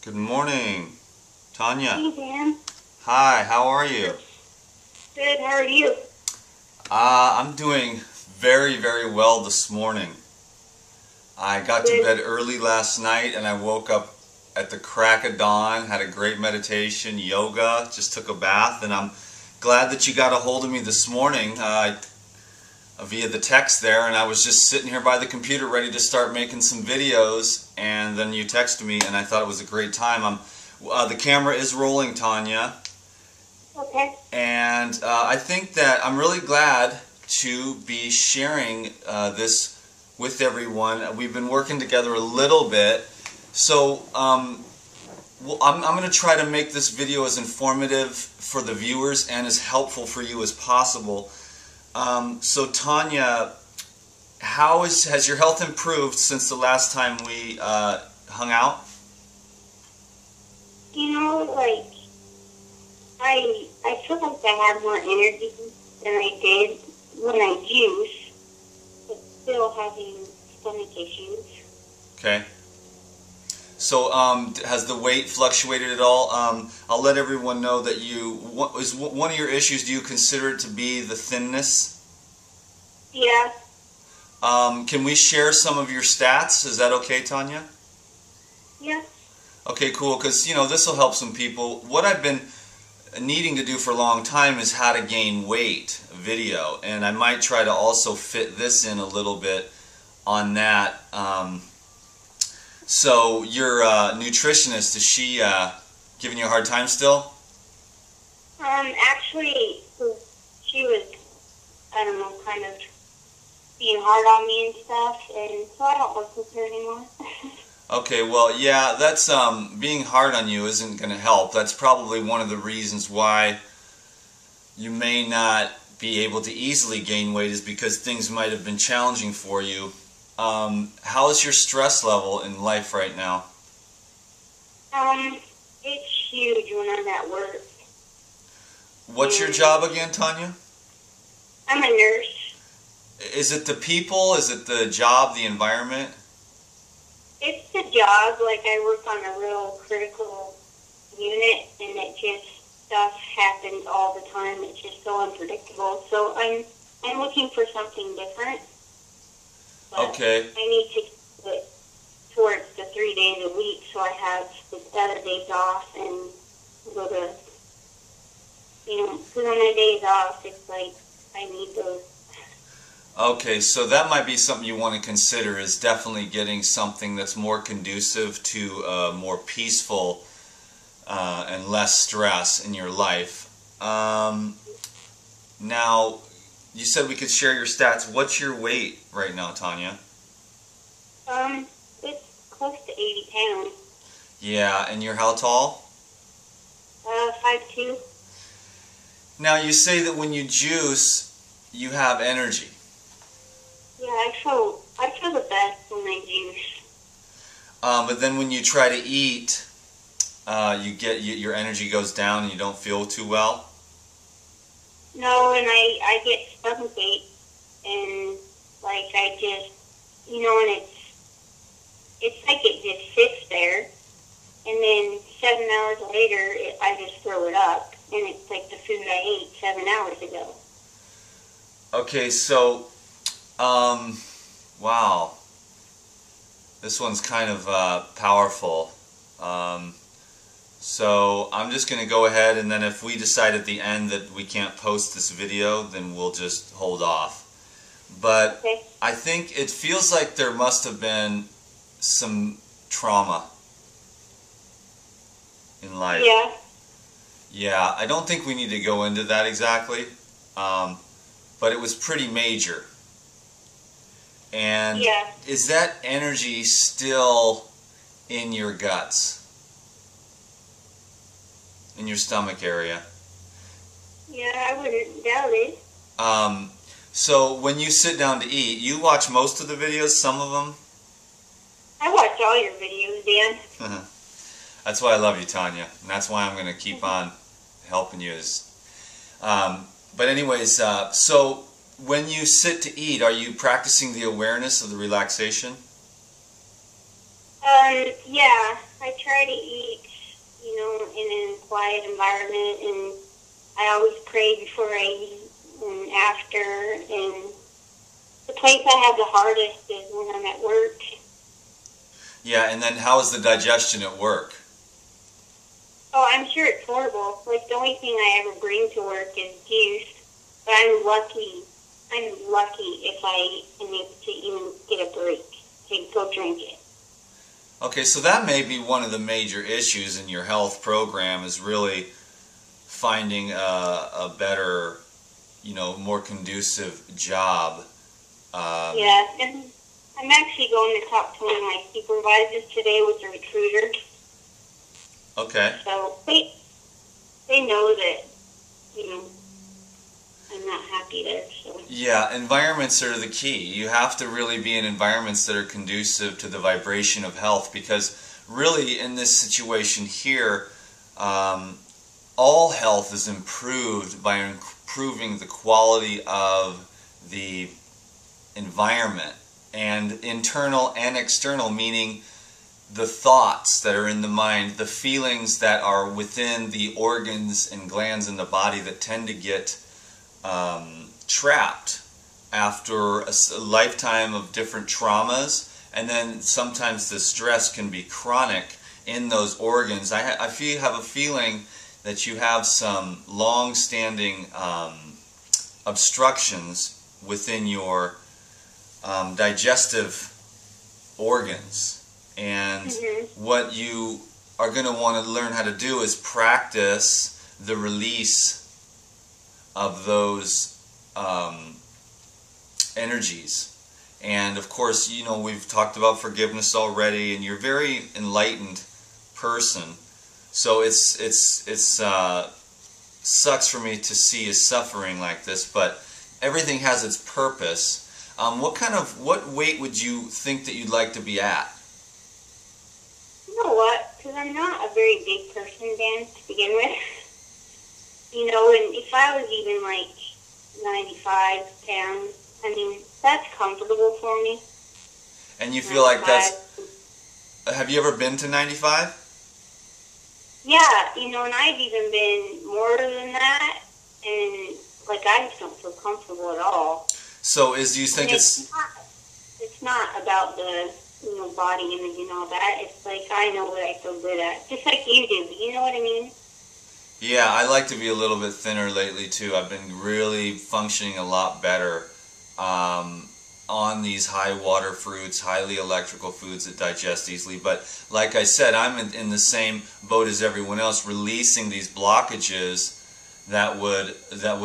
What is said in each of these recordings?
Good morning, Tanya. Hey, Dan. Hi, how are you? Good, how are you? I'm doing very, very well this morning. I got to bed early last night and I woke up at the crack of dawn, had a great meditation, yoga, just took a bath, and I'm glad that you got a hold of me this morning via the text there, and I was just sitting here by the computer ready to start making some videos, and then you texted me and I thought it was a great time. The camera is rolling, Tanya. Okay. And I think that I'm really glad to be sharing this with everyone. We've been working together a little bit, so I'm going to try to make this video as informative for the viewers and as helpful for you as possible. So Tanya, has your health improved since the last time we hung out? You know, like, I feel like I have more energy than I did when I juice, but still having stomach issues. Okay. So, has the weight fluctuated at all? I'll let everyone know that is one of your issues, do you consider it to be the thinness? Yeah. Can we share some of your stats? Is that okay, Tanya? Yeah. Okay, cool, because, this will help some people. What I've been needing to do for a long time is how to gain weight video, and I might try to also fit this in a little bit on that. So your nutritionist, is she giving you a hard time still? Actually, she was, I don't know, kind of being hard on me and stuff, and so I don't work with her anymore. Okay, well, yeah, that's being hard on you isn't going to help. That's probably one of the reasons why you may not be able to easily gain weight, is because things might have been challenging for you. How is your stress level in life right now? It's huge when I'm at work. What's your job again, Tanya? I'm a nurse. Is it the people? Is it the job, the environment? It's the job. Like, I work on a real critical unit, and it just, stuff happens all the time. It's just so unpredictable. So I'm looking for something different. But okay. I need to get it towards the 3 days a week, so I have the Saturdays off and go to, because on my days off, it's like I need those. Okay, so that might be something you want to consider, is definitely getting something that's more conducive to a more peaceful and less stress in your life. Now, you said we could share your stats. What's your weight right now, Tanya? It's close to 80 pounds. Yeah, and you're how tall? 5'2". Now, you say that when you juice, you have energy. Yeah, I feel the best when I juice. But then when you try to eat, your energy goes down and you don't feel too well? No, and I get stomachache, and like I just, and it's like it just sits there, and then 7 hours later, I just throw it up, and it's like the food I ate 7 hours ago. Okay, so, wow, this one's kind of powerful. So I'm just going to go ahead, and then if we decide at the end that we can't post this video, then we'll just hold off. But okay. I think it feels like there must have been some trauma in life. Yeah. Yeah, I don't think we need to go into that exactly, but it was pretty major. And yeah. Is that energy still in your guts? In your stomach area? Yeah, I wouldn't doubt it. So when you sit down to eat, you watch most of the videos, some of them? I watch all your videos, Dan. That's why I love you, Tanya. And that's why I'm going to keep on helping you. But anyways, so when you sit to eat, are you practicing the awareness of the relaxation? Yeah, I try to eat, in a quiet environment, and I always pray before I eat and after, and the place I have the hardest is when I'm at work. Yeah, and then how is the digestion at work? Oh, I'm sure it's horrible. Like, the only thing I ever bring to work is juice, but I'm lucky. I'm lucky if I am able to even get a break to go drink it. Okay, so that may be one of the major issues in your health program, is really finding a better, more conducive job. Yeah, and I'm actually going to talk to one of my supervisors today with the recruiter. Okay. So they know that, I'm not happy there. So. Yeah, environments are the key. You have to really be in environments that are conducive to the vibration of health, because really in this situation here, all health is improved by improving the quality of the environment, and internal and external, meaning the thoughts that are in the mind, the feelings that are within the organs and glands in the body that tend to get trapped after a lifetime of different traumas, and then sometimes the stress can be chronic in those organs. I have a feeling that you have some long-standing obstructions within your digestive organs, and what you are going to want to learn how to do is practice the release of those energies. And of course, we've talked about forgiveness already, and you're a very enlightened person, so it's sucks for me to see you suffering like this, but everything has its purpose. What weight would you think that you'd like to be at? You know what? Because I'm not a very big person, Dan, to begin with. And if I was even like 95 pounds, I mean, that's comfortable for me. And you feel like that's... Have you ever been to 95? Yeah, and I've even been more than that, and like I just don't feel comfortable at all. So do you think it's not about the body image and all that. It's like I know what I feel good at, just like you do. You know what I mean? Yeah, I like to be a little bit thinner lately too. I've been really functioning a lot better on these high water fruits, highly electrical foods that digest easily. But like I said, I'm in the same boat as everyone else, releasing these blockages that would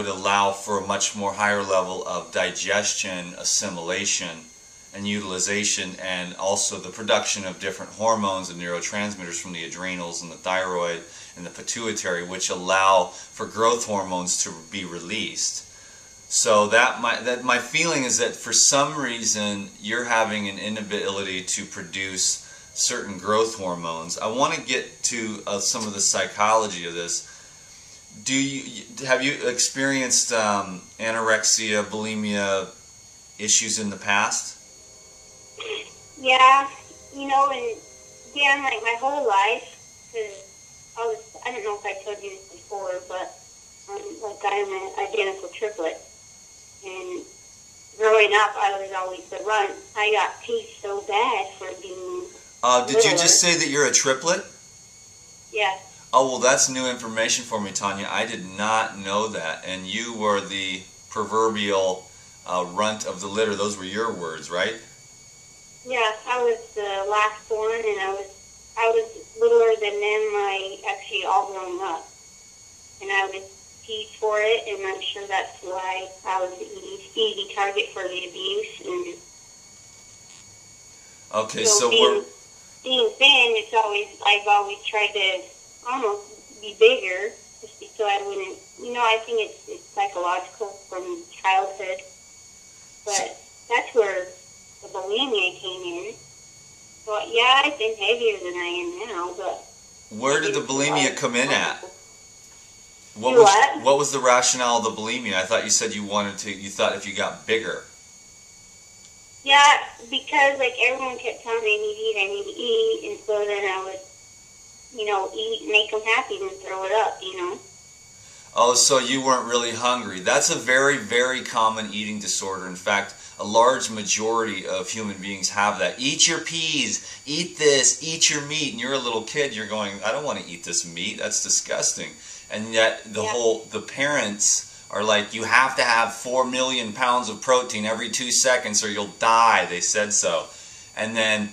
allow for a much more higher level of digestion, assimilation, and utilization, and also the production of different hormones and neurotransmitters from the adrenals and the thyroid and the pituitary, which allow for growth hormones to be released. So my feeling is that for some reason you're having an inability to produce certain growth hormones. I want to get to some of the psychology of this. Have you experienced anorexia, bulimia issues in the past? Yeah, and Dan, like my whole life, because I don't know if I told you this before, but I'm an identical triplet. And growing up, I was always the runt. I got teased so bad for being Did you just say that you're a triplet? Yeah. Oh, well, that's new information for me, Tanya. I did not know that. And you were the proverbial runt of the litter. Those were your words, right? Yeah, I was the last born, and I was littler than them. Actually all grown up, and I was teased for it, and I'm sure that's why I was an easy target for the abuse. And okay, so being thin, I've always tried to almost be bigger, just so I wouldn't. I think it's psychological from childhood, but that's where the bulimia came in. Well, yeah, I've been heavier than I am now, but... Where did the bulimia come in at? What was the rationale of the bulimia? I thought you said you thought if you got bigger. Yeah, because, everyone kept telling me I need to eat, and so then I would eat, make them happy, then throw it up, you know. Oh, so you weren't really hungry. That's a very, very common eating disorder. In fact, a large majority of human beings have that. Eat your peas, eat this, eat your meat. And you're a little kid, you're going, I don't want to eat this meat, that's disgusting. And yet the parents are like, you have to have 4 million pounds of protein every 2 seconds or you'll die, they said so. And then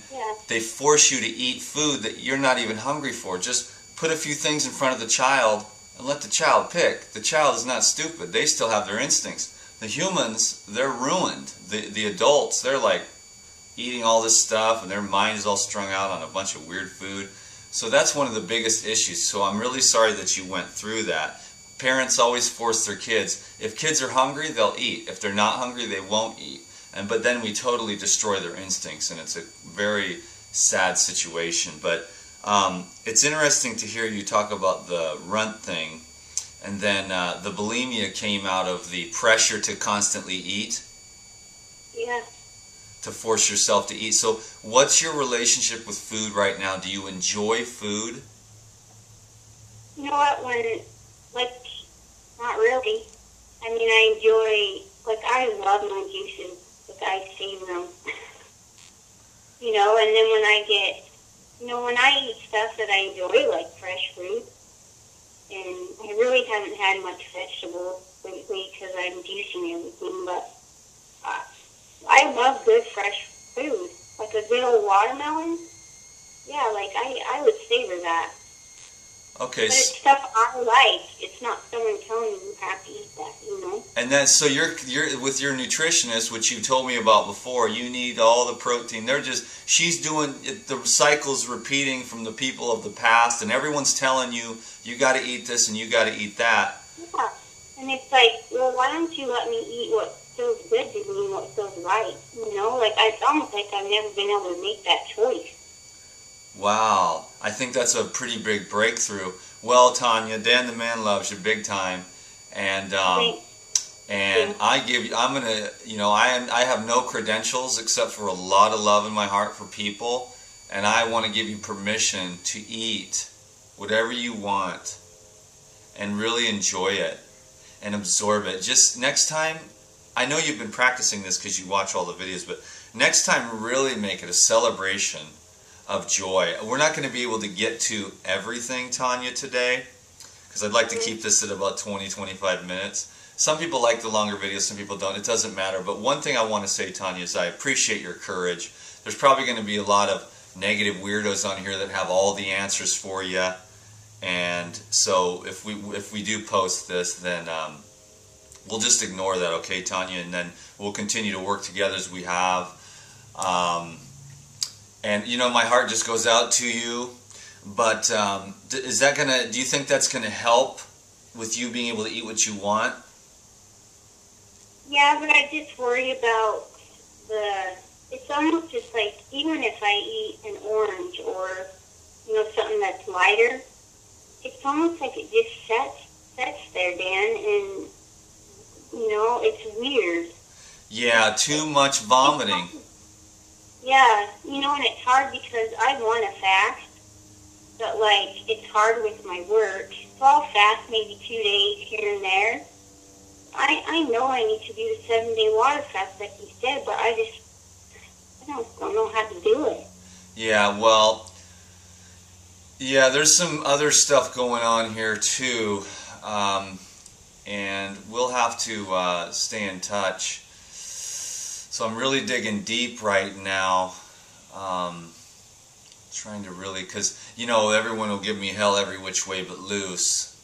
they force you to eat food that you're not even hungry for. Just put a few things in front of the child and let the child pick. The child is not stupid. They still have their instincts. The humans, they're ruined. The adults, they're like eating all this stuff and their mind is all strung out on a bunch of weird food. So that's one of the biggest issues. So I'm really sorry that you went through that. Parents always force their kids. If kids are hungry, they'll eat. If they're not hungry, they won't eat. But then we totally destroy their instincts, and it's a very sad situation. But it's interesting to hear you talk about the runt thing, and then the bulimia came out of the pressure to constantly eat. Yeah. To force yourself to eat. So what's your relationship with food right now? Do you enjoy food? You know what, not really. I mean, I enjoy, I love my juices. I save them. You know, and then when I eat stuff that I enjoy, like fresh fruit, and I really haven't had much vegetables lately because I'm juicing everything, but I love good fresh food. Like a good old watermelon, yeah, I would savor that. Okay. But it's stuff I like. It's not someone telling you have to eat that, you know? And then, so you're with your nutritionist, which you told me about before, you need all the protein. She's doing, the cycle's repeating from the people of the past, and everyone's telling you, you got to eat this and you got to eat that. Yeah. And it's like, well, why don't you let me eat what feels good to me and what feels right? You know, it's almost like I've never been able to make that choice. Wow, I think that's a pretty big breakthrough. Well, Tanya, Dan the Man loves you big time, and I have no credentials except for a lot of love in my heart for people, and I want to give you permission to eat whatever you want and really enjoy it and absorb it. Just next time, I know you've been practicing this because you watch all the videos, but next time really make it a celebration of joy. We're not going to be able to get to everything, Tanya, today, because I'd like to keep this at about 20-25 minutes. Some people like the longer videos, some people don't. It doesn't matter. But one thing I want to say, Tanya, is I appreciate your courage. There's probably going to be a lot of negative weirdos on here that have all the answers for you. And so if we do post this, then we'll just ignore that, okay, Tanya? And then we'll continue to work together as we have. And, you know, my heart just goes out to you. But do you think that's going to help with you being able to eat what you want? Yeah, but I just worry about it's almost just like, even if I eat an orange or, you know, something that's lighter, it's almost like it just sets there, Dan, and, you know, it's weird. Yeah, too much vomiting. Yeah, you know, and it's hard because I want to fast, but, it's hard with my work. So I'll fast maybe 2 days here and there. I know I need to do the 7-day water fast like you said, but I don't know how to do it. Yeah, well, yeah, there's some other stuff going on here too, and we'll have to stay in touch. So I'm really digging deep right now, trying to really, because, you know, everyone will give me hell every which way but loose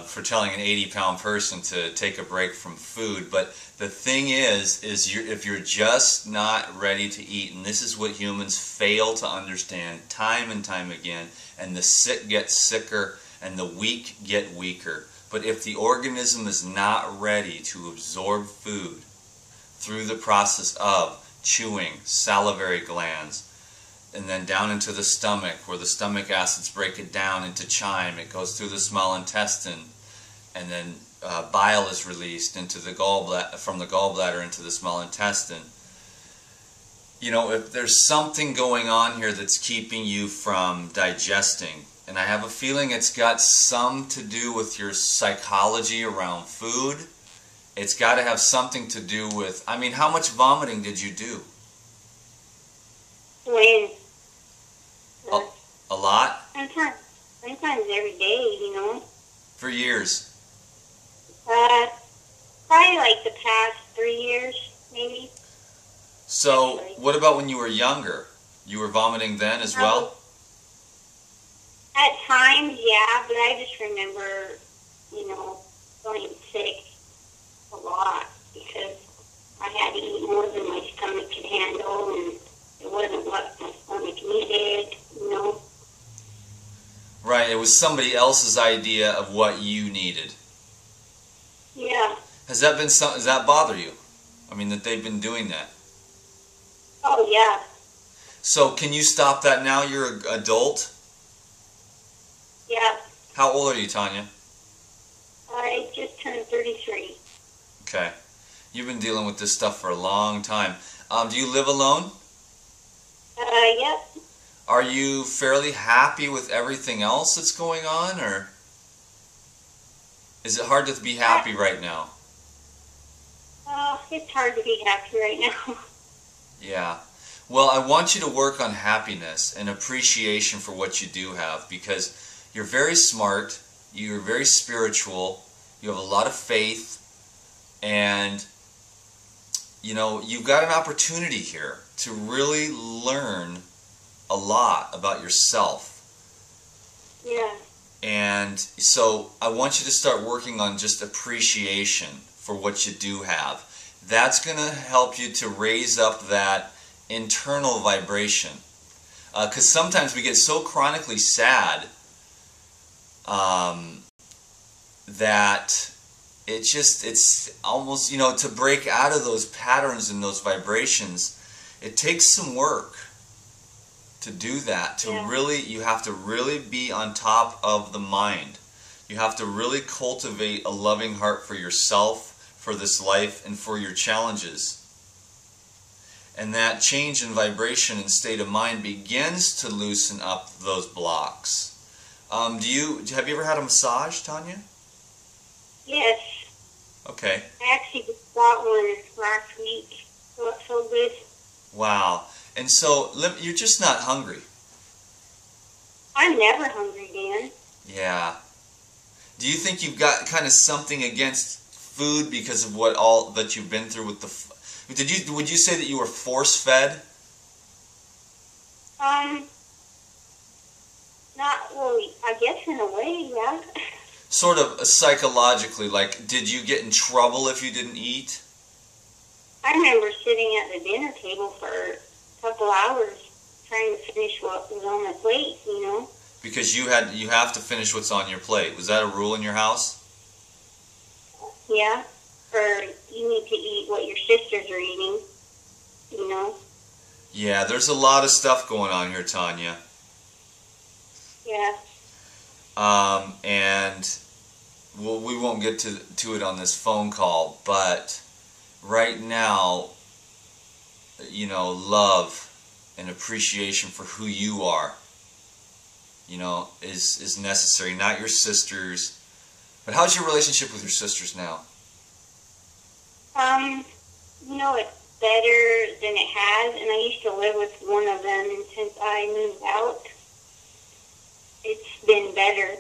for telling an 80-pound person to take a break from food. But the thing is if you're just not ready to eat, and this is what humans fail to understand time and time again, and the sick get sicker and the weak get weaker. But if the organism is not ready to absorb food through the process of chewing, salivary glands, and then down into the stomach, where the stomach acids break it down into chyme, it goes through the small intestine, and then bile is released into the from the gallbladder into the small intestine. You know, if there's something going on here that's keeping you from digesting, And I have a feeling it's got some to do with your psychology around food. It's got to have something to do with, I mean, how much vomiting did you do? When? A lot? Sometimes every day, you know. For years? Probably like the past 3 years, maybe. So, what about when you were younger? You were vomiting then as well? At times, yeah, but I just remember, you know, going sick a lot because I had to eat more than my stomach could handle, and it wasn't what my stomach needed, you know. Right, it was somebody else's idea of what you needed. Yeah. Has that bother you? I mean, that they've been doing that? Oh, yeah. So, can you stop that now? You're an adult? Yeah. How old are you, Tanya? I just turned 33. Okay. You've been dealing with this stuff for a long time. Do you live alone? Yep. Are you fairly happy with everything else that's going on, or is it hard to be happy right now? It's hard to be happy right now. Yeah. Well, I want you to work on happiness and appreciation for what you do have, because you're very smart, you're very spiritual, you have a lot of faith, and you know, you've got an opportunity here to really learn a lot about yourself. Yeah. And so I want you to start working on just appreciation for what you do have. That's going to help you to raise up that internal vibration. Because sometimes we get so chronically sad that it's almost, you know, to break out of those patterns and those vibrations, it takes some work to do that. You have to really be on top of the mind. You have to really cultivate a loving heart for yourself, for this life, and for your challenges. And that change in vibration and state of mind begins to loosen up those blocks. Have you ever had a massage, Tanya? Yes. Okay. I actually just got one last week. So it's so good. Wow. And so you're just not hungry. I'm never hungry, Dan. Yeah. Do you think you've got kind of something against food because of what all that you've been through with the? Would you say that you were force fed? Not really. I guess in a way, yeah. Sort of psychologically, like, did you get in trouble if you didn't eat? I remember sitting at the dinner table for a couple hours trying to finish what was on my plate, you know. Because you have to finish what's on your plate. Was that a rule in your house? Yeah. Or you need to eat what your sisters are eating, you know. Yeah, there's a lot of stuff going on here, Tanya. Yeah. And we won't get to it on this phone call, but right now, you know, love and appreciation for who you are, you know, is necessary. Not your sisters, but how's your relationship with your sisters now? You know, it's better than it has, and I used to live with one of them, and since I moved out, it's been better.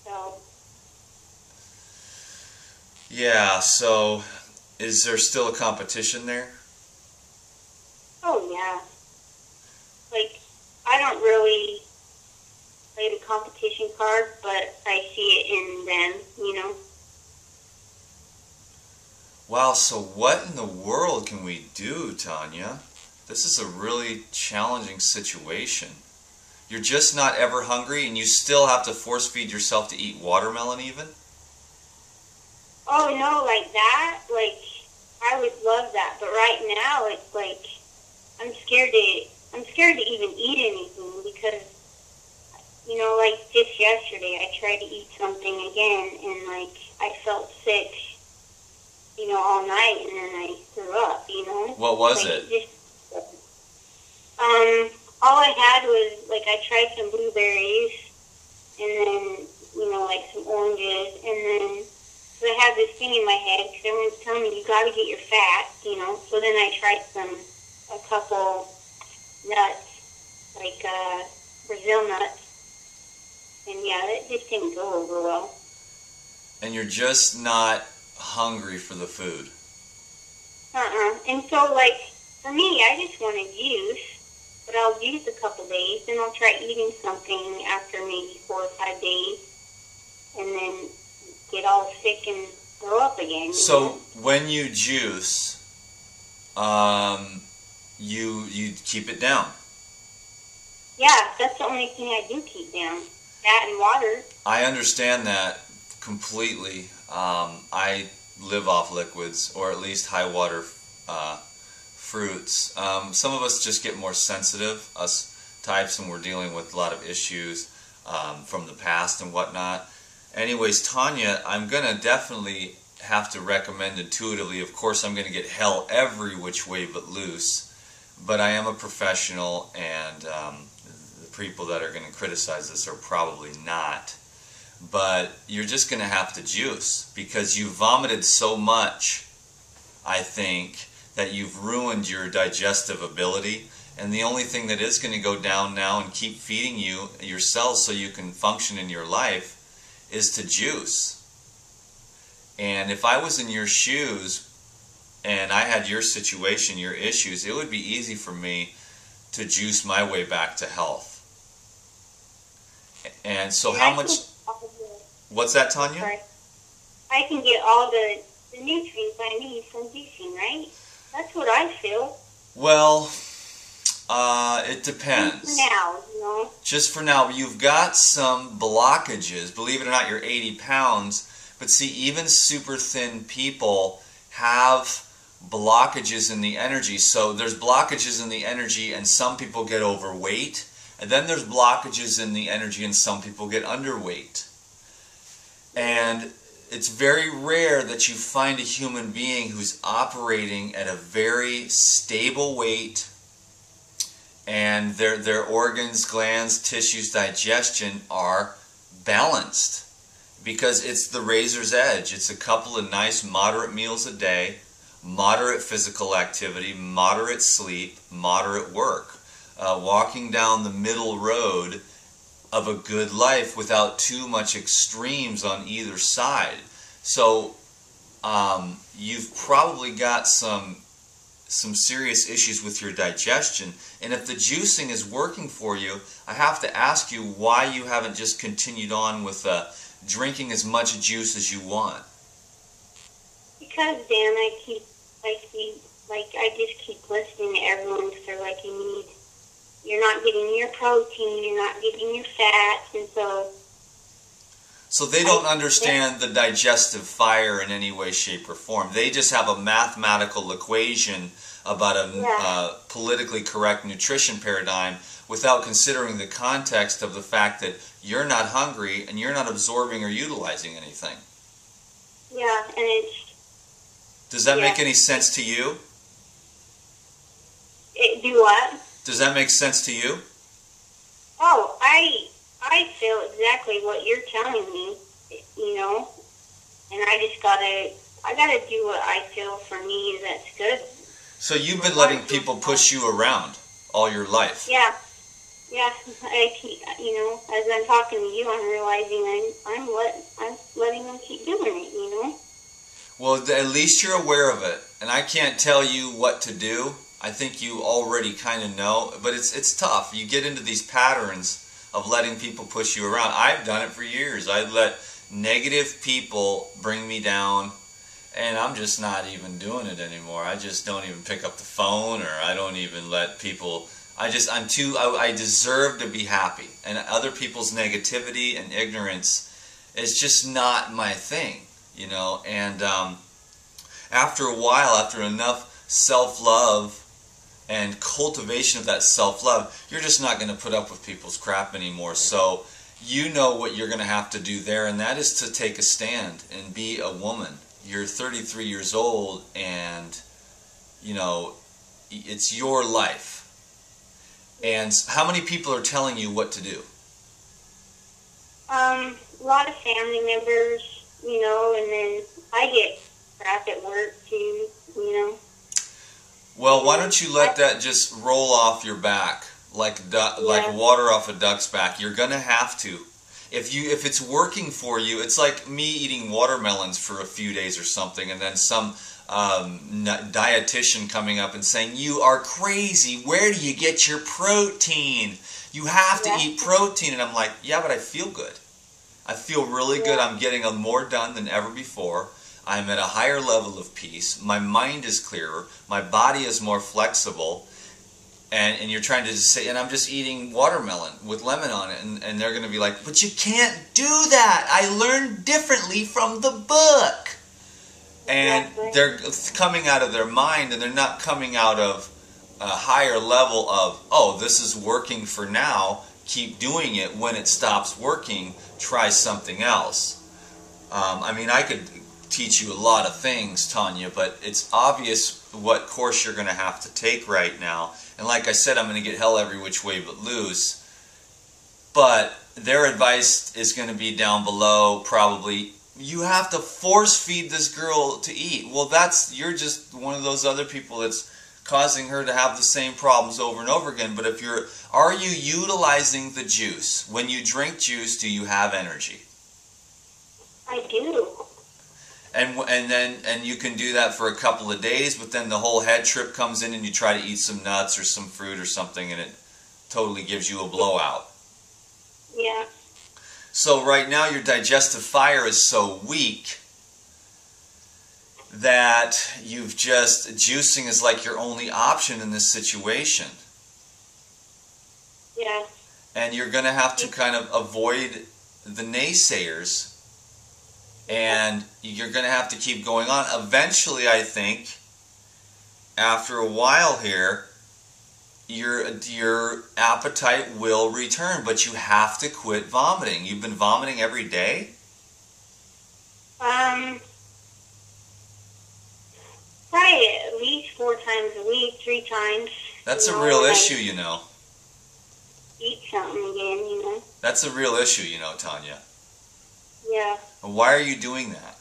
So. Yeah, so is there still a competition there? Oh, yeah. Like, I don't really play the competition card, but I see it in them, you know. Wow, so what in the world can we do, Tanya? This is a really challenging situation. You're just not ever hungry, and you still have to force feed yourself to eat watermelon even? Oh, no, like that? Like, I would love that. But right now, it's like, I'm scared to even eat anything because, you know, like just yesterday, I tried to eat something again, and like, I felt sick, you know, all night, and then I threw up, you know? What was like, it? all I had was, like, I tried some blueberries, and then, you know, like some oranges, and then, so I had this thing in my head, because everyone's telling me, you got to get your fat, you know, so then I tried a couple nuts, like Brazil nuts, and yeah, it just didn't go over well. And you're just not hungry for the food. And so, like, for me, I just wanted juice, but I'll juice a couple days, then I'll try eating something after maybe 4 or 5 days, and then get all sick and throw up again. So when you juice, you keep it down. Yeah, that's the only thing I do keep down. That and water. I understand that completely. I live off liquids, or at least high water fruits. Some of us just get more sensitive, us types, and we're dealing with a lot of issues from the past and whatnot. Anyways, Tanya, I'm going to definitely have to recommend intuitively. Of course, I'm going to get hell every which way but loose, but I am a professional, and the people that are going to criticize this are probably not. But you're just going to have to juice, because you vomited so much, I think, that you've ruined your digestive ability. And the only thing that is going to go down now and keep feeding you, your cells, so you can function in your life, is to juice. And if I was in your shoes and I had your situation, your issues, it would be easy for me to juice my way back to health. And so how much... What's that, Tanya? Sorry. I can get all the nutrients I need from juicing, right? That's what I feel. Well, it depends. Just for now, you know. Just for now. You've got some blockages. Believe it or not, you're 80 pounds. But see, even super thin people have blockages in the energy. So there's blockages in the energy, and some people get overweight. And then there's blockages in the energy, and some people get underweight. And it's very rare that you find a human being who's operating at a very stable weight, and their organs, glands, tissues, digestion are balanced, because it's the razor's edge. It's a couple of nice moderate meals a day, moderate physical activity, moderate sleep, moderate work, walking down the middle road of a good life without too much extremes on either side. So you've probably got some serious issues with your digestion, and if the juicing is working for you, I have to ask you why you haven't just continued on with drinking as much juice as you want. Because, Dan, I just keep listening to everyone, because they're like, you're not getting your protein, you're not getting your fats, and so... So they don't understand the digestive fire in any way, shape, or form. They just have a mathematical equation about a politically correct nutrition paradigm without considering the context of the fact that you're not hungry and you're not absorbing or utilizing anything. Yeah, and it's... Does that make any sense to you? Do what? Does that make sense to you? Oh, I feel exactly what you're telling me, you know, and I gotta do what I feel for me that's good. So you've been letting people push you around all your life. Yeah, I keep, you know, as I'm talking to you, I'm realizing I'm letting them keep doing it, you know. Well, at least you're aware of it, and I can't tell you what to do. I think you already kind of know, but it's tough. You get into these patterns of letting people push you around. I've done it for years. I let negative people bring me down, and I'm just not even doing it anymore. I just don't even pick up the phone, or I don't even let people... I deserve to be happy, and other people's negativity and ignorance is just not my thing, you know. And after a while, after enough self-love and cultivation of that self-love, you're just not going to put up with people's crap anymore. So you know what you're going to have to do there, and that is to take a stand and be a woman. You're 33 years old, and you know, it's your life. And how many people are telling you what to do? A lot of family members, you know, and then I get crap at work too, you know. Well, why don't you let that just roll off your back like water off a duck's back? You're gonna have to. If it's working for you, it's like me eating watermelons for a few days or something, and then some dietitian coming up and saying, "You are crazy. Where do you get your protein? You have to eat protein." And I'm like, "Yeah, but I feel good. I feel really good. I'm getting more done than ever before. I'm at a higher level of peace. My mind is clearer. My body is more flexible." And you're trying to just say, and I'm just eating watermelon with lemon on it. And they're going to be like, "But you can't do that. I learned differently from the book." And they're coming out of their mind, and they're not coming out of a higher level of, "Oh, this is working for now. Keep doing it. When it stops working, try something else." I mean, I could teach you a lot of things, Tanya, but it's obvious what course you're going to have to take right now. And like I said, I'm going to get hell every which way but loose. But their advice is going to be down below, probably. You have to force feed this girl to eat. Well, you're just one of those other people that's causing her to have the same problems over and over again. But are you utilizing the juice? When you drink juice, do you have energy? I do. And you can do that for a couple of days, but then the whole head trip comes in and you try to eat some nuts or some fruit or something, and it totally gives you a blowout. Yeah. So right now your digestive fire is so weak that juicing is like your only option in this situation. Yeah. And you're going to have to kind of avoid the naysayers. And you're going to have to keep going on. Eventually, I think, after a while here, your appetite will return. But you have to quit vomiting. You've been vomiting every day? Probably at least 4 times a week, 3 times. That's a real issue, you know. Eat something again, you know. That's a real issue, you know, Tanya. Yeah. Why are you doing that?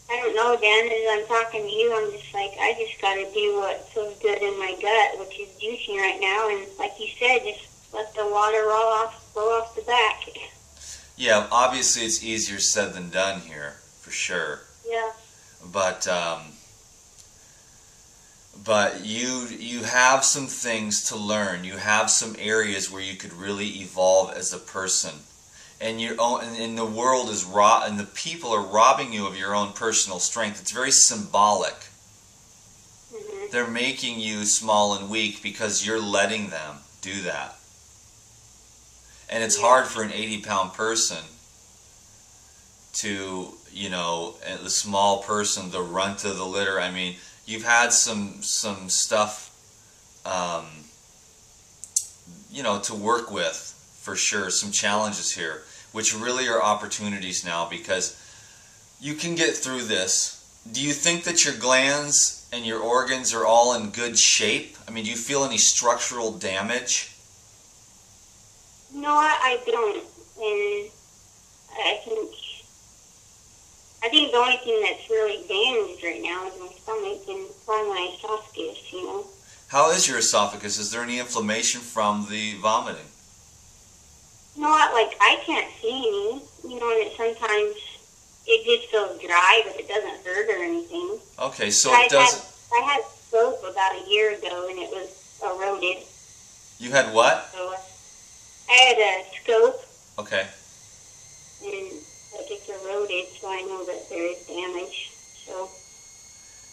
I don't know, Dan. As I'm talking to you, I'm just like, I just got to do what feels good in my gut, which is juicing right now. And like you said, just let the water roll off the back. Yeah, obviously it's easier said than done here, for sure. Yeah. But you have some things to learn. You have some areas where you could really evolve as a person. And the world is and the people are robbing you of your own personal strength. It's very symbolic. Mm-hmm. They're making you small and weak because you're letting them do that. And it's hard for an 80-pound person to, you know, the small person, the runt of the litter. I mean, you've had some stuff, you know, to work with. For sure, some challenges here, which really are opportunities now, because you can get through this. Do you think that your glands and your organs are all in good shape? I mean, do you feel any structural damage? No, I don't. And I think the only thing that's really damaged right now is my stomach and probably my esophagus, you know. How is your esophagus? Is there any inflammation from the vomiting? No, like, I can't see any, you know, and sometimes it just feels dry, but it doesn't hurt or anything. Okay, so it doesn't... I had scope about a year ago, and it was eroded. You had what? So I had a scope. Okay. And it just eroded, so I know that there is damage,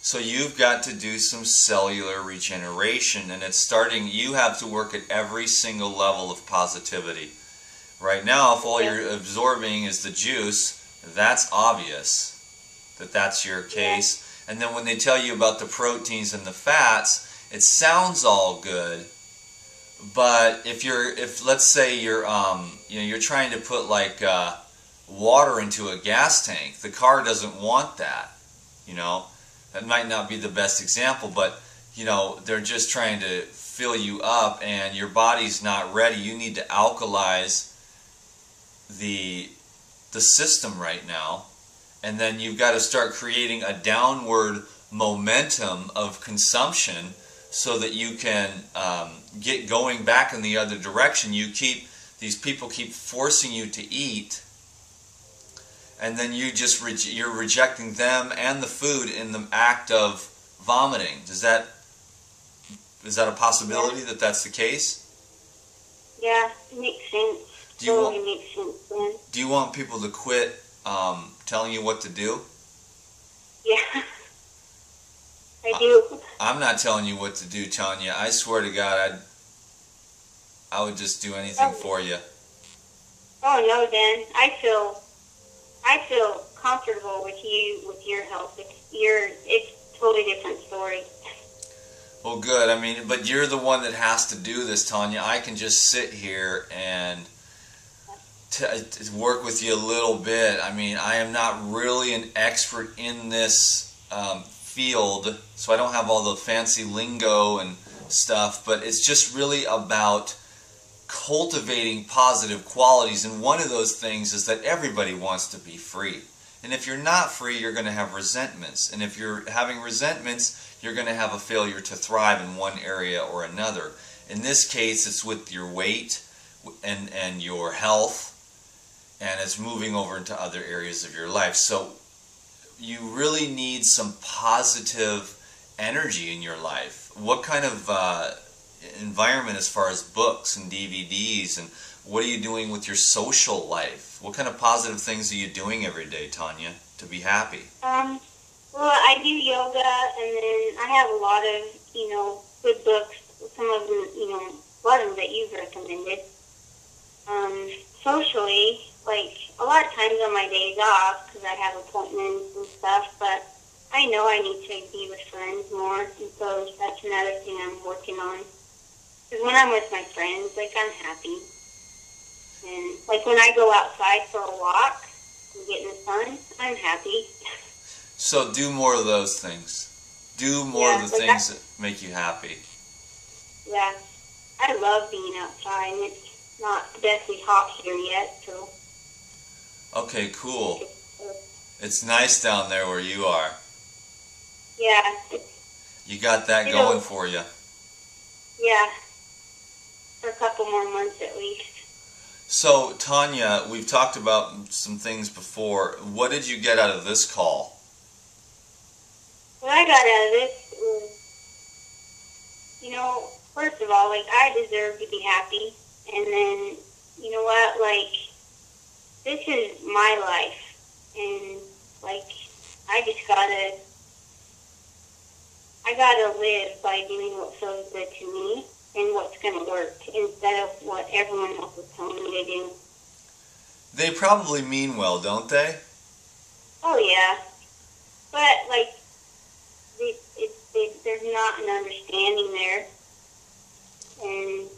So you've got to do some cellular regeneration, and it's starting... You have to work at every single level of positivity. Right now, if all you're absorbing is the juice, that's obvious that that's your case. Yeah. And then when they tell you about the proteins and the fats, it sounds all good. But if let's say you're you're trying to put like water into a gas tank, the car doesn't want that. You know, that might not be the best example, but you know, they're just trying to fill you up and your body's not ready. You need to alkalize the system right now, and then you've got to start creating a downward momentum of consumption so that you can get going back in the other direction. These people keep forcing you to eat, and then you're rejecting them and the food in the act of vomiting. Is that a possibility that that's the case? Yeah, it makes sense. Makes sense then. Do you want people to quit telling you what to do? Yeah, I do. I'm not telling you what to do, Tanya. I swear to God, I would just do anything for you. Oh no, Dan. I feel comfortable with you, with your help. It's a totally different story. Well, good. I mean, but you're the one that has to do this, Tanya. I can just sit here and work with you a little bit. I mean, I am not really an expert in this field, so I don't have all the fancy lingo and stuff, but it's just really about cultivating positive qualities, and one of those things is that everybody wants to be free. And if you're not free, you're going to have resentments. And if you're having resentments, you're going to have a failure to thrive in one area or another. In this case, it's with your weight and your health, and it's moving over into other areas of your life. So you really need some positive energy in your life. What kind of environment as far as books and DVDs, and what are you doing with your social life? What kind of positive things are you doing every day, Tanya, to be happy? Well, I do yoga, and then I have a lot of, good books. Some of them, a lot of them that you've recommended. Socially, like, a lot of times on my days off, because I have appointments and stuff, but I know I need to be with friends more, and so that's another thing I'm working on. Because when I'm with my friends, like, I'm happy. And, like, when I go outside for a walk and get in the sun, I'm happy. So do more of those things. Do more of the things that make you happy. Yeah. I love being outside, and it's not deathly hot here yet, so... Okay, cool. It's nice down there where you are. Yeah. You got that going for you. Yeah. For a couple more months at least. So, Tanya, we've talked about some things before. What did you get out of this call? What I got out of this was, first of all, like, I deserve to be happy. And then, you know what, like, this is my life. And, like, I gotta live by doing what feels good to me and what's gonna work instead of what everyone else is telling me to do. They probably mean well, don't they? Oh, yeah. But, like, there's not an understanding there. And,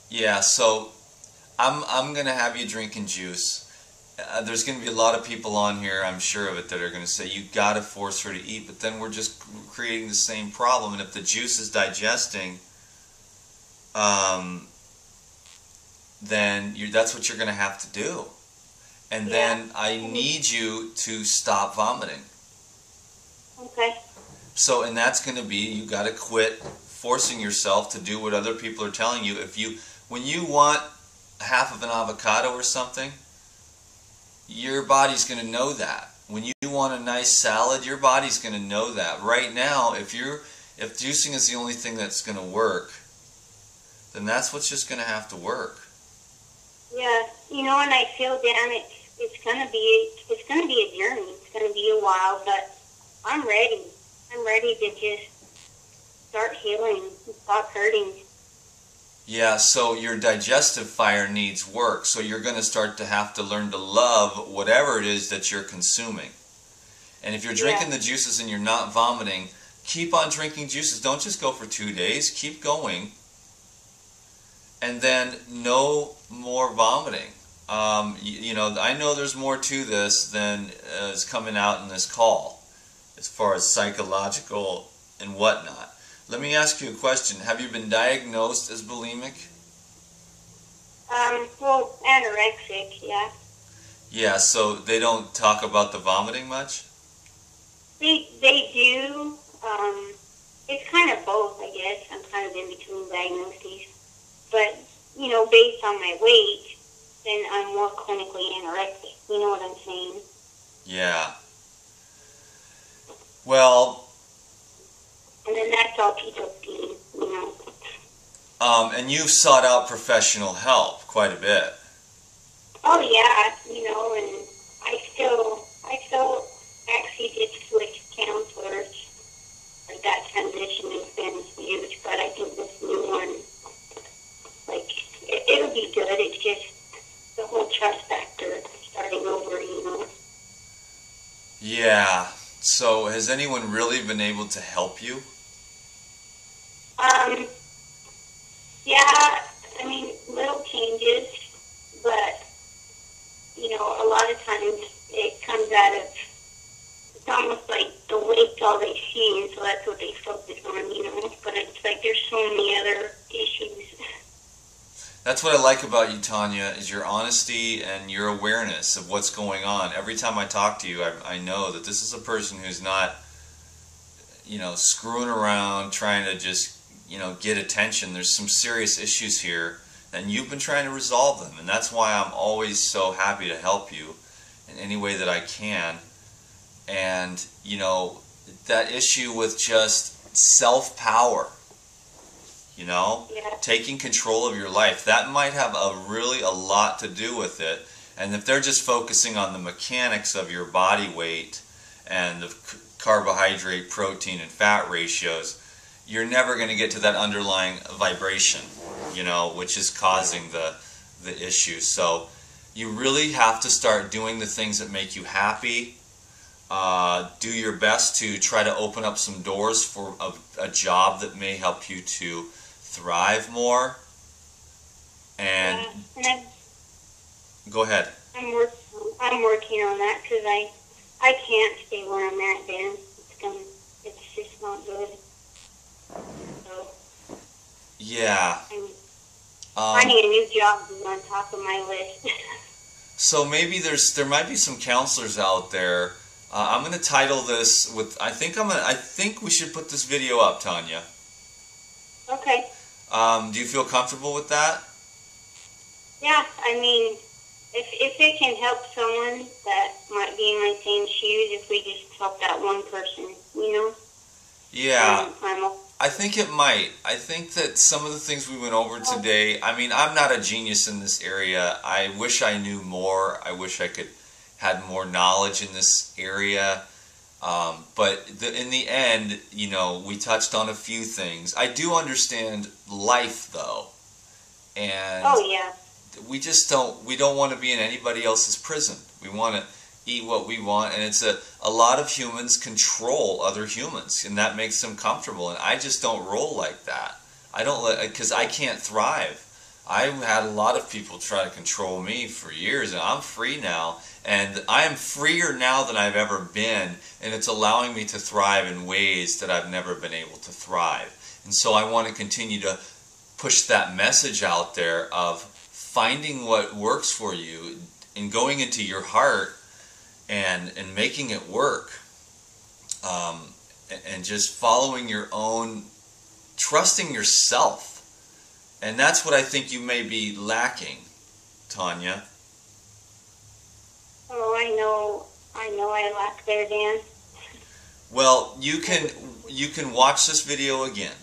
yeah, so I'm going to have you drinking juice. There's going to be a lot of people on here, I'm sure of it, that are going to say, you got to force her to eat, but then we're just creating the same problem. And if the juice is digesting, then that's what you're going to have to do. And then I need you to stop vomiting. Okay. So, and that's going to be, you got to quit forcing yourself to do what other people are telling you. When you want half of an avocado or something, your body's going to know that. When you want a nice salad, your body's going to know that. Right now, if juicing is the only thing that's going to work, then that's what's just going to have to work. Yeah, and I feel, Dan, it's going to be a journey. It's going to be a while, but I'm ready. I'm ready to just start healing and stop hurting. Yeah, so your digestive fire needs work, so you're going to start to have to learn to love whatever it is that you're consuming. And if you're drinking the juices and you're not vomiting, keep on drinking juices. Don't just go for 2 days. Keep going. And then no more vomiting. I know there's more to this than is coming out in this call, as far as psychological and whatnot. Let me ask you a question. Have you been diagnosed as bulimic? Well, anorexic, yeah. Yeah, so they don't talk about the vomiting much? They do. It's kind of both, I guess. I'm kind of in between diagnoses. But, you know, based on my weight, then I'm more clinically anorexic. You know what I'm saying? Yeah. Well, And then that's all people see, you know. and you've sought out professional help quite a bit. Oh yeah, you know, and I still actually did switch counselors. Like that transition has been huge, but I think this new one, like, it'll be good. It's just the whole trust factor starting over, you know. Yeah. So has anyone really been able to help you? Yeah, I mean, little changes, but, you know, a lot of times it comes out of, it's almost like the weight's all they see, and so that's what they focus on, you know. But it's like there's so many other issues. That's what I like about you, Tanya, is your honesty and your awareness of what's going on. Every time I talk to you, I know that this is a person who's not, you know, screwing around, trying to just, you know, get attention. There's some serious issues here, and you've been trying to resolve them, and that's why I'm always so happy to help you in any way that I can. And, you know, that issue with just self-power, you know, Yeah. taking control of your life, that might have a lot to do with it. And if they're just focusing on the mechanics of your body weight and the carbohydrate, protein, and fat ratios, you're never going to get to that underlying vibration, you know, which is causing the issue. So you really have to start doing the things that make you happy. Do your best to try to open up some doors for a job that may help you to thrive more. And yeah, go ahead. I'm working on that because I can't stay where I'm at, Dan. It's just not good. So Yeah. finding a new job is on top of my list. So maybe there might be some counselors out there. I'm going to title this with. I think we should put this video up, Tanya. Okay. Do you feel comfortable with that? Yeah, I mean, if it can help someone that might be in my same shoes, if we just help that one person, you know? Yeah. I'm I think it might. I think that some of the things we went over today, I mean, I'm not a genius in this area. I wish I knew more. I wish I could had more knowledge in this area. But in the end, you know, we touched on a few things. I do understand life, though. And oh, yeah. we don't want to be in anybody else's prison. We want to eat what we want, and it's a lot of humans control other humans, and that makes them comfortable, and I just don't roll like that. I don't, because I can't thrive. I've had a lot of people try to control me for years, and I'm free now, and I am freer now than I've ever been, and it's allowing me to thrive in ways that I've never been able to thrive. And so I want to continue to push that message out there of finding what works for you and going into your heart and making it work, and just following your own, trusting yourself. And that's what I think you may be lacking, Tanya. Oh, I know I lack there, Dan. Well, you can watch this video again.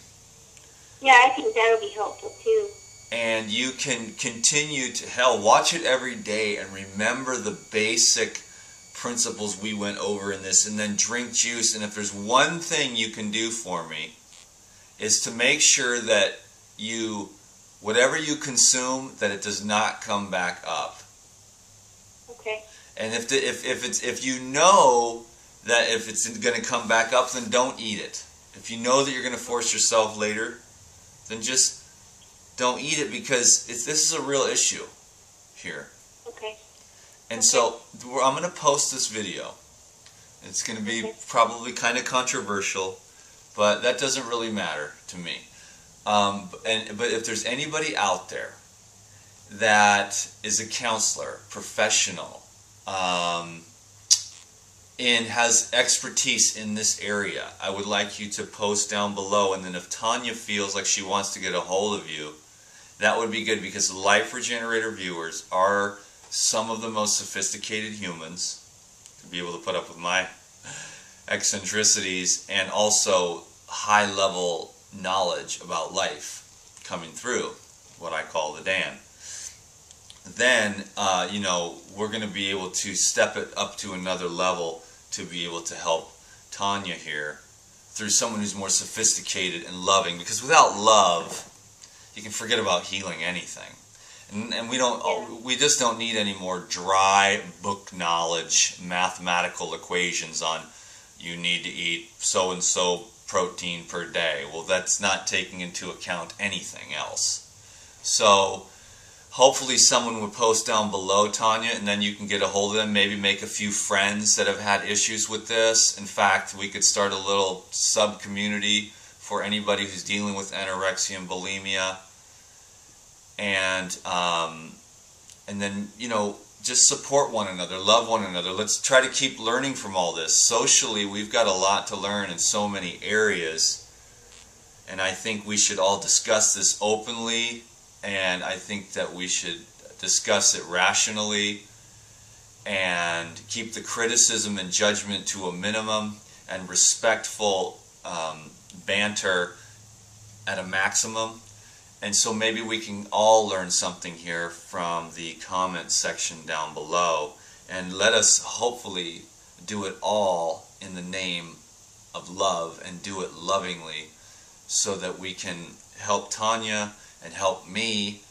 Yeah, I think that'll be helpful too. And you can continue to, watch it every day and remember the basic principles we went over in this, and then drink juice. And if there's one thing you can do for me, is to make sure that whatever you consume, that it does not come back up. Okay. And if you know that if it's going to come back up, then don't eat it. If you know that you're going to force yourself later, then just don't eat it, because this is a real issue here. Okay. And so I'm going to post this video. It's going to be probably kind of controversial, but that doesn't really matter to me. But if there's anybody out there that is a counselor, professional, and has expertise in this area, I would like you to post down below. And then if Tanya feels like she wants to get a hold of you, that would be good, because Life Regenerator viewers are some of the most sophisticated humans to be able to put up with my eccentricities, and also high-level knowledge about life coming through, what I call the Dan. Then, you know, we're going to be able to step it up to another level to be able to help Tanya here through someone who's more sophisticated and loving, because without love, you can forget about healing anything. And we just don't need any more dry book knowledge, mathematical equations on you need to eat so-and-so protein per day. Well, that's not taking into account anything else. So hopefully someone would post down below, Tanya, and then you can get a hold of them, maybe make a few friends that have had issues with this. In fact, we could start a little sub-community for anybody who's dealing with anorexia and bulimia. And then, you know, just support one another, love one another. Let's try to keep learning from all this. Socially, we've got a lot to learn in so many areas, and I think we should all discuss this openly, and I think that we should discuss it rationally and keep the criticism and judgment to a minimum, and respectful banter at a maximum. And so maybe we can all learn something here from the comment section down below, and let us hopefully do it all in the name of love, and do it lovingly, so that we can help Tanya and help me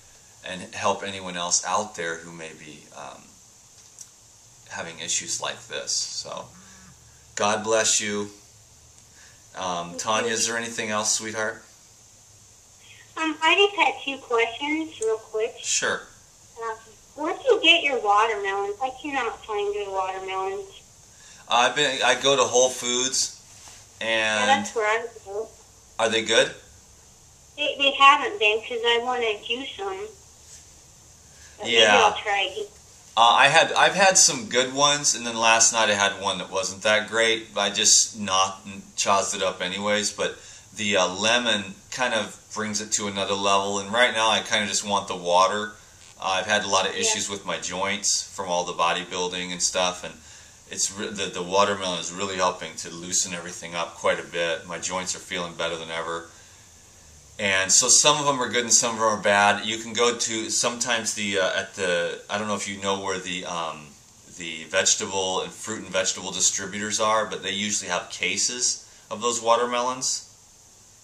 and help anyone else out there who may be having issues like this. So God bless you. Tanya, is there anything else, sweetheart? I just had 2 questions real quick. Sure. Where do you get your watermelons? I cannot find good watermelons. I go to Whole Foods, and Yeah, that's where I go. Are they good? They haven't been, because I want to juice them. But maybe I'll try again. I've had some good ones, and then last night I had one that wasn't that great. I just chazed it up anyways. But the lemon kind of brings it to another level, and right now I kind of just want the water. I've had a lot of issues with my joints from all the bodybuilding and stuff, and it's the watermelon is really helping to loosen everything up quite a bit. My joints are feeling better than ever. And so some of them are good and some of them are bad. You can go to sometimes I don't know if you know where the vegetable and fruit and vegetable distributors are, but they usually have cases of those watermelons,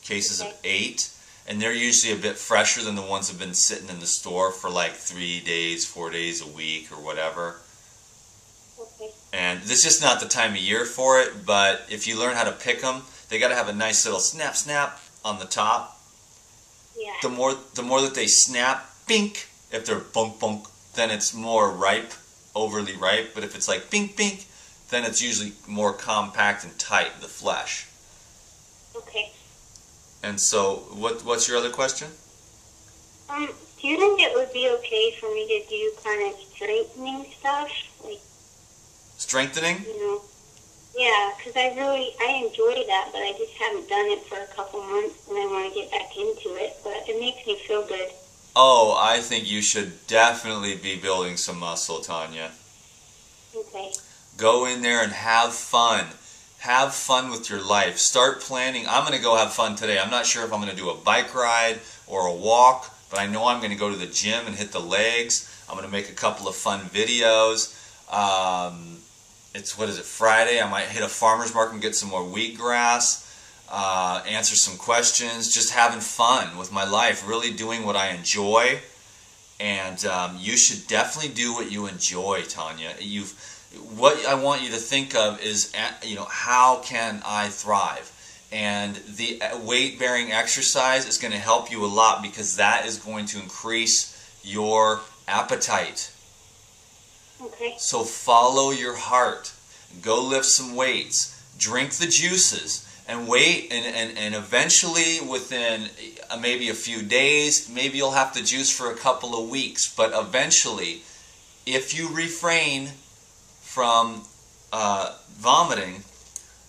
cases of 8, and they're usually a bit fresher than the ones that have been sitting in the store for like 3 days, 4 days a week or whatever. Okay. And this is just not the time of year for it, but if you learn how to pick them, they got to have a nice little snap snap on the top. Yeah. The more that they snap, bink, if they're bunk bunk, then it's more ripe, overly ripe. But if it's like bink bink, then it's usually more compact and tight, the flesh. Okay. And so, what's your other question? Do you think it would be okay for me to do kind of strengthening stuff? Like, strengthening? You know, yeah, because I enjoy that, but I just haven't done it for a couple months, and I want to get back into it, but it makes me feel good. Oh, I think you should definitely be building some muscle, Tanya. Okay. Go in there and have fun. Have fun with your life. Start planning. I'm going to go have fun today. I'm not sure if I'm going to do a bike ride or a walk, but I know I'm going to go to the gym and hit the legs. I'm going to make a couple of fun videos. What is it, Friday? I might hit a farmer's market and get some more wheatgrass, answer some questions, just having fun with my life, really doing what I enjoy. And you should definitely do what you enjoy, Tanya. What I want you to think of is, how can I thrive? And the weight-bearing exercise is going to help you a lot, because that is going to increase your appetite. Okay. So follow your heart. Go lift some weights. Drink the juices. and wait, and eventually within maybe a few days, maybe you'll have to juice for a couple of weeks, but eventually, if you refrain from vomiting,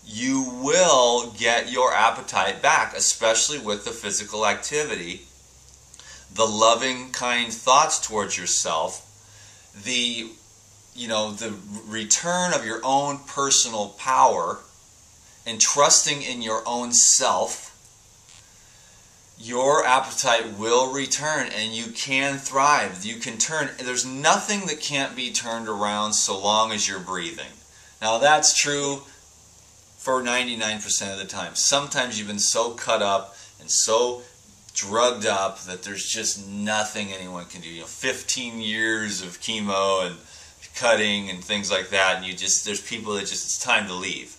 you will get your appetite back, especially with the physical activity, the loving, kind thoughts towards yourself, the return of your own personal power, and trusting in your own self. Your appetite will return, and you can thrive. You can turn. There's nothing that can't be turned around so long as you're breathing. Now that's true for 99% of the time. Sometimes you've been so cut up and so drugged up that there's just nothing anyone can do. 15 years of chemo and cutting and things like that, and there's people that just, it's time to leave.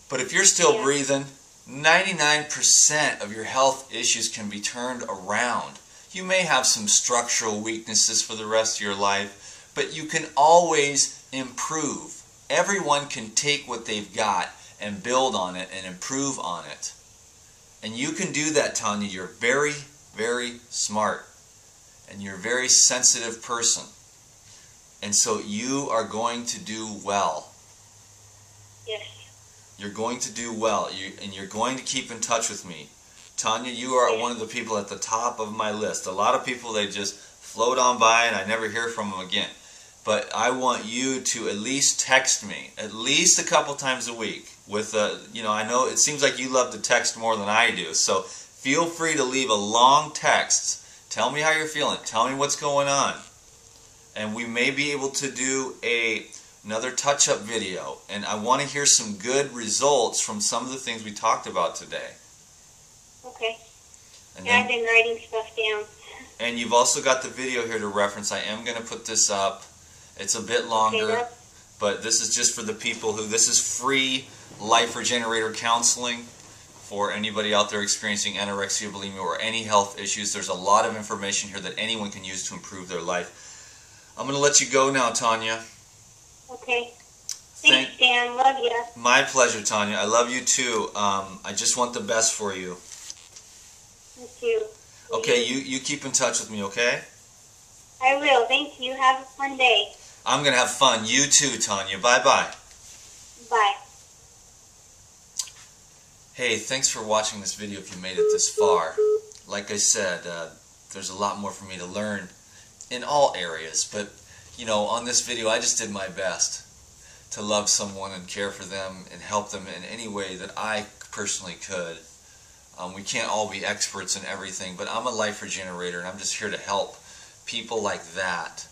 But if you're still breathing, 99% of your health issues can be turned around. You may have some structural weaknesses for the rest of your life, but you can always improve. Everyone can take what they've got and build on it and improve on it. And you can do that, Tanya. You're very, very smart. And you're a very sensitive person. And so you are going to do well. Yes. You're going to do well, and you're going to keep in touch with me. Tanya, you are one of the people at the top of my list. A lot of people, they just float on by and I never hear from them again. But I want you to at least text me, at least a couple times a week. With I know it seems like you love to text more than I do, so feel free to leave a long text. Tell me how you're feeling. Tell me what's going on. And we may be able to do another touch-up video, and I want to hear some good results from some of the things we talked about today. Okay. And I've been writing stuff down. And you've also got the video here to reference. I am going to put this up. It's a bit longer, but this is just for the people who, this is free Life Regenerator counseling for anybody out there experiencing anorexia, bulimia, or any health issues. There's a lot of information here that anyone can use to improve their life. I'm going to let you go now, Tanya. Okay. Thanks, Dan. Love you. My pleasure, Tanya. I love you too. I just want the best for you. Me too. Okay, you keep in touch with me, okay? I will. Thank you. Have a fun day. I'm going to have fun. You too, Tanya. Bye-bye. Bye. Hey, thanks for watching this video if you made it this far. Like I said, there's a lot more for me to learn in all areas, but on this video I just did my best to love someone and care for them and help them in any way that I personally could. We can't all be experts in everything, but I'm a life regenerator and I'm just here to help people like that.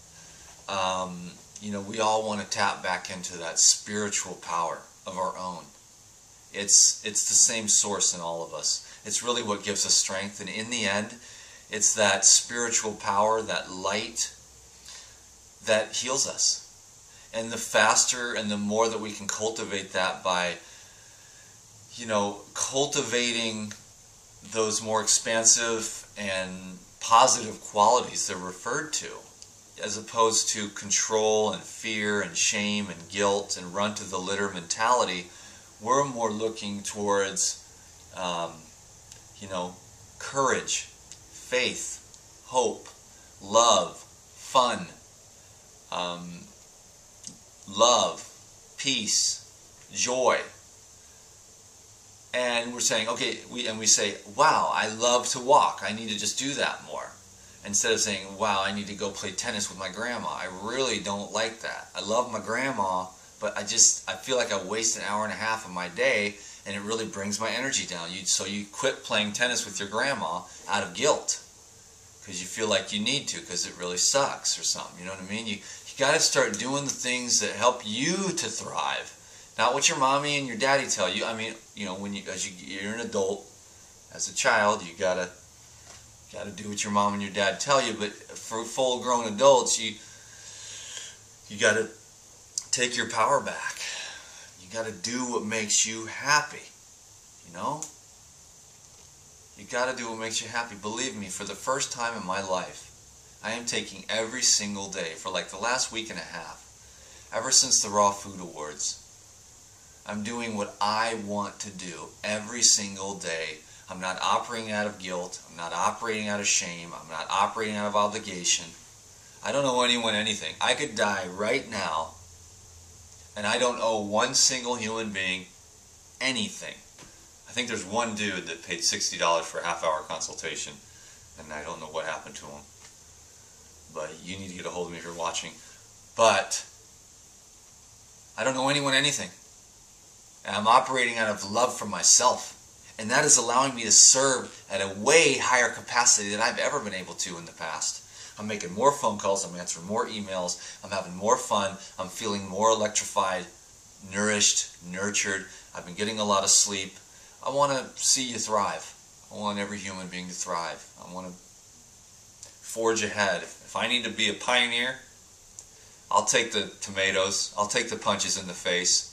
We all want to tap back into that spiritual power of our own. It's the same source in all of us. It's really what gives us strength, and in the end, it's that spiritual power, that light, that heals us. And the faster and the more that we can cultivate that by, cultivating those more expansive and positive qualities they're referred to, as opposed to control and fear and shame and guilt and run to the litter mentality, we're more looking towards, courage, faith, hope, love, fun, peace, joy. And we're saying, okay, we say, wow, I love to walk. I need to just do that more. Instead of saying, wow, I need to go play tennis with my grandma. I really don't like that. I love my grandma, but I feel like I waste an hour and a half of my day, and it really brings my energy down. So you quit playing tennis with your grandma out of guilt, because you feel like you need to, because it really sucks or something. You know what I mean? You got to start doing the things that help you to thrive, not what your mommy and your daddy tell you. I mean, you're an adult, as a child, you gotta do what your mom and your dad tell you. But for full-grown adults, you gotta take your power back. You gotta do what makes you happy. You gotta do what makes you happy. Believe me, for the first time in my life, I am taking every single day for like the last week and a half, ever since the Raw Food Awards. I'm doing what I want to do every single day. I'm not operating out of guilt. I'm not operating out of shame. I'm not operating out of obligation. I don't owe anyone anything. I could die right now, and I don't owe one single human being anything. I think there's one dude that paid $60 for a half-hour consultation, and I don't know what happened to him. But you need to get a hold of me if you're watching. But I don't owe anyone anything. And I'm operating out of love for myself. And that is allowing me to serve at a way higher capacity than I've ever been able to in the past. I'm making more phone calls, I'm answering more emails, I'm having more fun, I'm feeling more electrified, nourished, nurtured. I've been getting a lot of sleep. I want to see you thrive. I want every human being to thrive. I want to forge ahead. If I need to be a pioneer, I'll take the tomatoes, I'll take the punches in the face.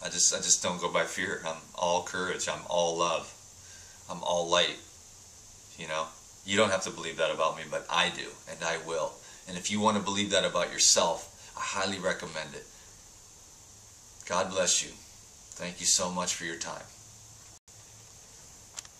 I just don't go by fear. I'm all courage. I'm all love. I'm all light. You know, you don't have to believe that about me, but I do, and I will. And if you want to believe that about yourself, I highly recommend it. God bless you. Thank you so much for your time.